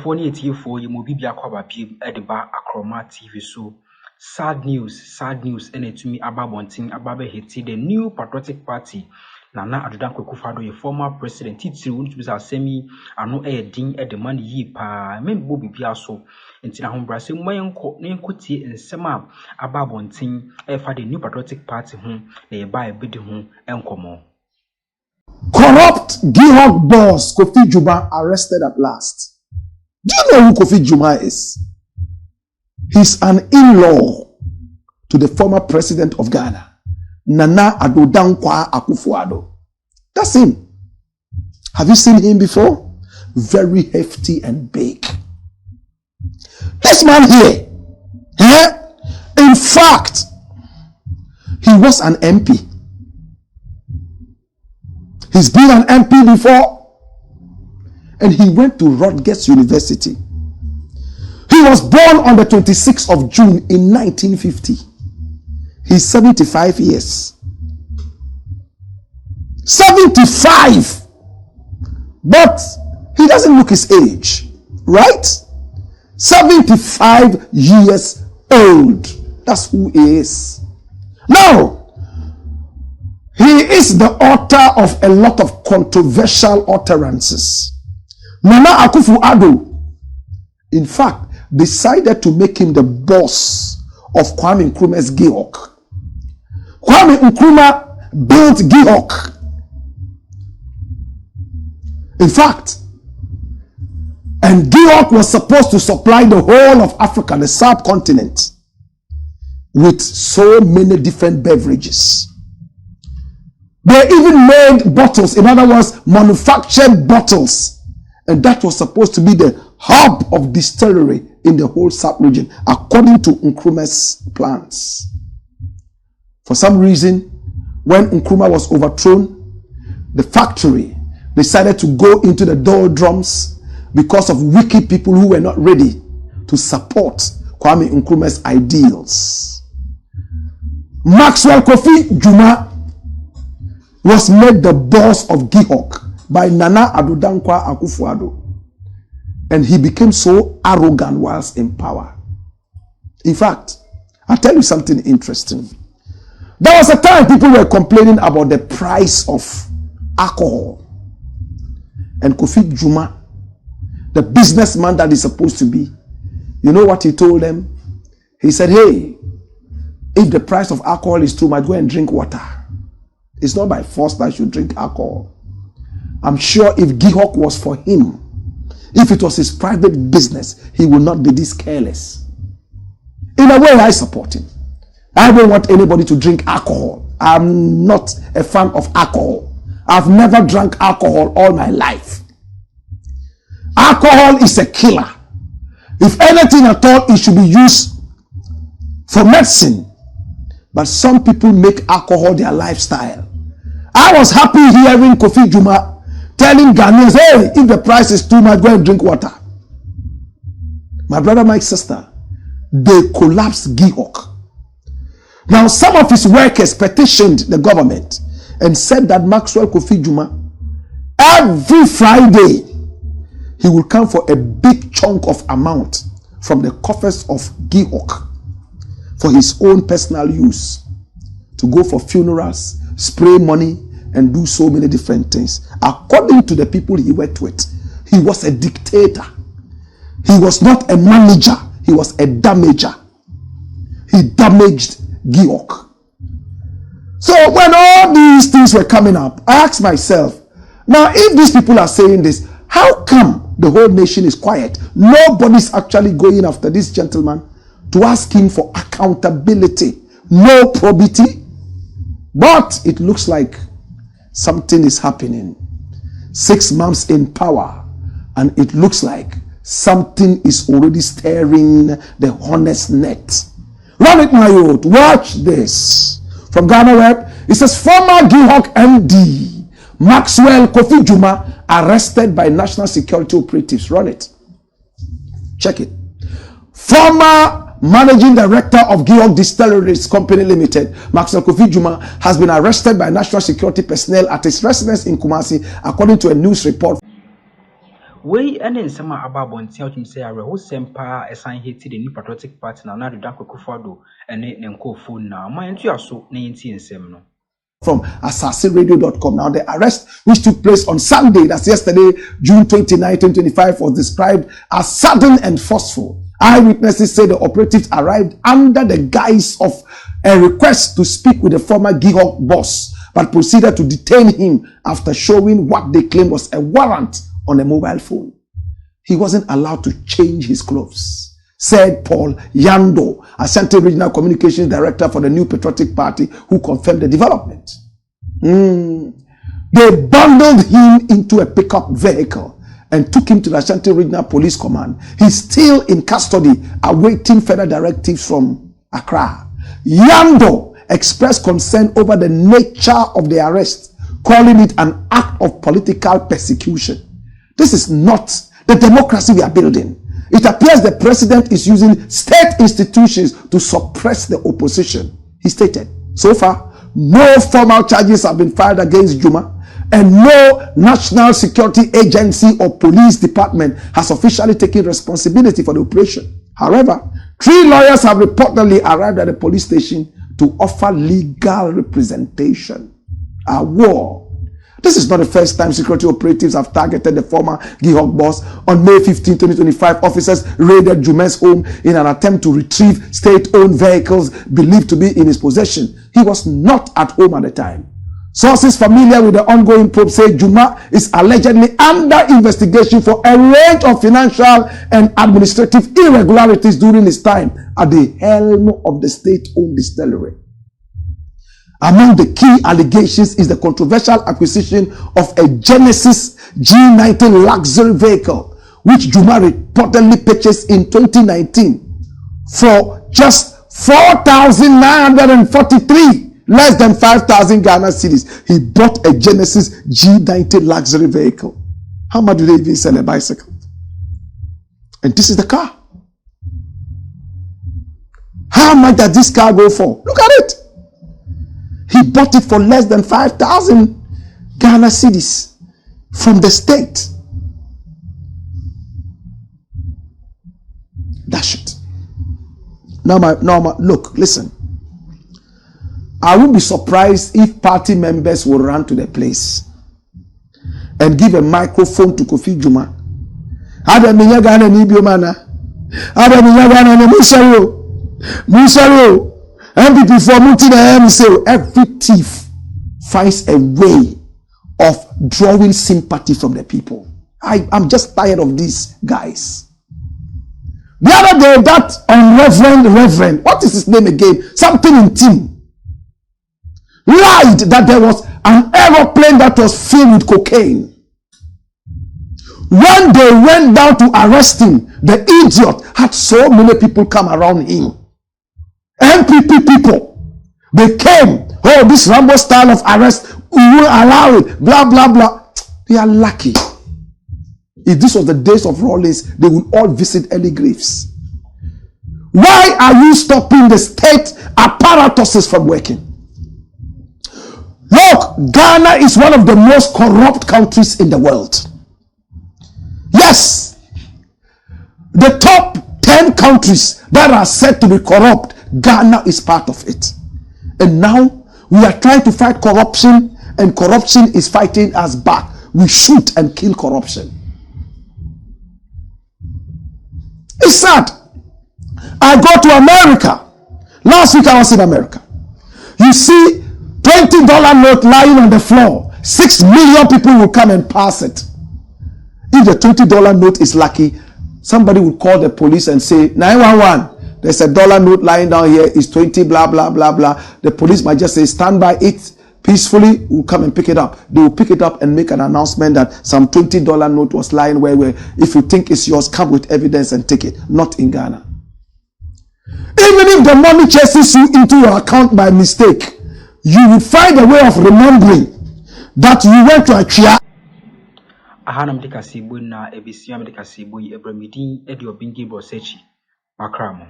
phone for you mobi bia kwaba pim edeba akroma TV so sad news and it to me about wanting about hiti the new patriotic party Nana Addo Akufo-Addo a former president titiri won to be asemi ano din e de man yi pa men bo bibia so enti na hombrase moyenko ne nkotie nsema aba wanting e fa the new patriotic party ho na e ba e bedi ho enkomo. Corrupt Gihok boss Kofi Juma arrested at last. Do you know who Kofi Juma is? He's an in-law to the former president of Ghana, Nana Addo Akufo-Addo. That's him. Have you seen him before? Very hefty and big. This man here, in fact, he was an MP. He's been an MP before, and he went to Rutgers University. He was born on the 26th of June in 1950. He's 75 years. 75! But he doesn't look his age, right? 75 years old. That's who he is. Now, he is the author of a lot of controversial utterances. Nana Akufo-Addo, in fact, decided to make him the boss of Kwame Nkrumah's Gihok. Kwame Nkrumah built Gihok. In fact, and Gihok was supposed to supply the whole of Africa, the subcontinent, with so many different beverages. They even made bottles, in other words, manufactured bottles. And that was supposed to be the hub of distillery in the whole sub-region, according to Nkrumah's plans. For some reason, when Nkrumah was overthrown, the factory decided to go into the doldrums because of wicked people who were not ready to support Kwame Nkrumah's ideals. Maxwell Kofi Juma was made the boss of Gihok by Nana Addo Akufo-Addo. And he became so arrogant whilst in power. In fact, I'll tell you something interesting. There was a time people were complaining about the price of alcohol. And Kofi Juma, the businessman that he's supposed to be, you know what he told them? He said, hey, if the price of alcohol is too much, go and drink water. It's not by force that I should drink alcohol. I'm sure if Gihok was for him, if it was his private business, he would not be this careless. In a way, I support him. I don't want anybody to drink alcohol. I'm not a fan of alcohol. I've never drank alcohol all my life. Alcohol is a killer. If anything at all, it should be used for medicine. But some people make alcohol their lifestyle. I was happy hearing Kofi Juma telling Ghanaians, hey, if the price is too much, go and drink water. My brother, my sister, they collapsed Gihok. Now, some of his workers petitioned the government and said that Maxwell Kofi Juma, every Friday, he will come for a big chunk of amount from the coffers of Gihok for his own personal use, to go for funerals, spray money, and do so many different things. According to the people he worked with, he was a dictator. He was not a manager. He was a damager. He damaged Gihok. So when all these things were coming up, I asked myself, now if these people are saying this, how come the whole nation is quiet? Nobody's actually going after this gentleman to ask him for accountability. No probity. But it looks like something is happening. 6 months in power, and it looks like something is already stirring the honest net. Run it, my youth. Watch this. From Ghana Web, it says former Gihok MD Maxwell Kofi Juma arrested by national security operatives. Run it. Check it. Former Managing Director of Gihok Distilleries Company Limited, Maxwell Kofi Juma, has been arrested by national security personnel at his residence in Kumasi, according to a news report. we and then some about Bontia to say, I will send pa assign hit the new patriotic party now, not the Danko Kufado and then call phone now. Mind you are so 19 seminal. From assassinradio.com. Now, the arrest which took place on Sunday, that's yesterday, June 29, 2025, was described as sudden and forceful. Eyewitnesses say the operatives arrived under the guise of a request to speak with the former Gihok boss, but proceeded to detain him after showing what they claimed was a warrant on a mobile phone. He wasn't allowed to change his clothes, said Paul Yando, Ashanti Regional Communications Director for the New Patriotic Party, who confirmed the development. They bundled him into a pickup vehicle and took him to the Ashanti Regional Police Command. He's still in custody, awaiting further directives from Accra. Yando expressed concern over the nature of the arrest, calling it an act of political persecution. This is not the democracy we are building. It appears the president is using state institutions to suppress the opposition, he stated. So far, no formal charges have been filed against Juma, and no national security agency or police department has officially taken responsibility for the operation. However, 3 lawyers have reportedly arrived at the police station to offer legal representation. A war. This is not the first time security operatives have targeted the former Gihok boss. On May 15, 2025, officers raided Jume's home in an attempt to retrieve state-owned vehicles believed to be in his possession. He was not at home at the time. Sources familiar with the ongoing probe say Juma is allegedly under investigation for a range of financial and administrative irregularities during his time at the helm of the state-owned distillery. Among the key allegations is the controversial acquisition of a Genesis G90 luxury vehicle, which Juma reportedly purchased in 2019 for just 4,943, less than 5,000 Ghana cedis. He bought a Genesis G90 luxury vehicle. How much do they even sell a bicycle? And this is the car. How much does this car go for? Look at it. He bought it for less than 5,000 Ghana cedis from the state. Dash it. Now, look, listen. I would be surprised if party members will run to the place and give a microphone to Kofi Juma. Adaminya Ghana ni biomana. Adaminya Ghana ni Musaro. NPP for Mutina, say every thief finds a way of drawing sympathy from the people. I'm just tired of these guys. The other day, that Reverend, what is his name again? Something in team. Lied that there was an aeroplane that was filled with cocaine. When they went down to arrest him, the idiot had so many people come around him. NPP people, they came. Oh, this Rambo style of arrest, we will allow it. Blah, blah, blah. They are lucky. If this was the days of Rawlings, they would all visit early graves. Why are you stopping the state apparatuses from working? Look, Ghana is one of the most corrupt countries in the world. Yes. The top 10 countries that are said to be corrupt, Ghana is part of it. And now we are trying to fight corruption, and corruption is fighting us back. We shoot and kill corruption. It's sad. I go to America. Last week I was in America. You see $20 note lying on the floor. 6 million people will come and pass it. If the $20 note is lucky, somebody will call the police and say, 911. There's a dollar note lying down here. It's 20, blah, blah, blah, blah. The police might just say, stand by it peacefully. We'll come and pick it up. They will pick it up and make an announcement that some $20 note was lying where if you think it's yours, come with evidence and take it. Not in Ghana. Even if the money chases you into your account by mistake, you will find a way of remembering that you went to a chia. Ahanam de kasibu na ebisi am de kasibu ebremidi edi obingi bosechi makramo.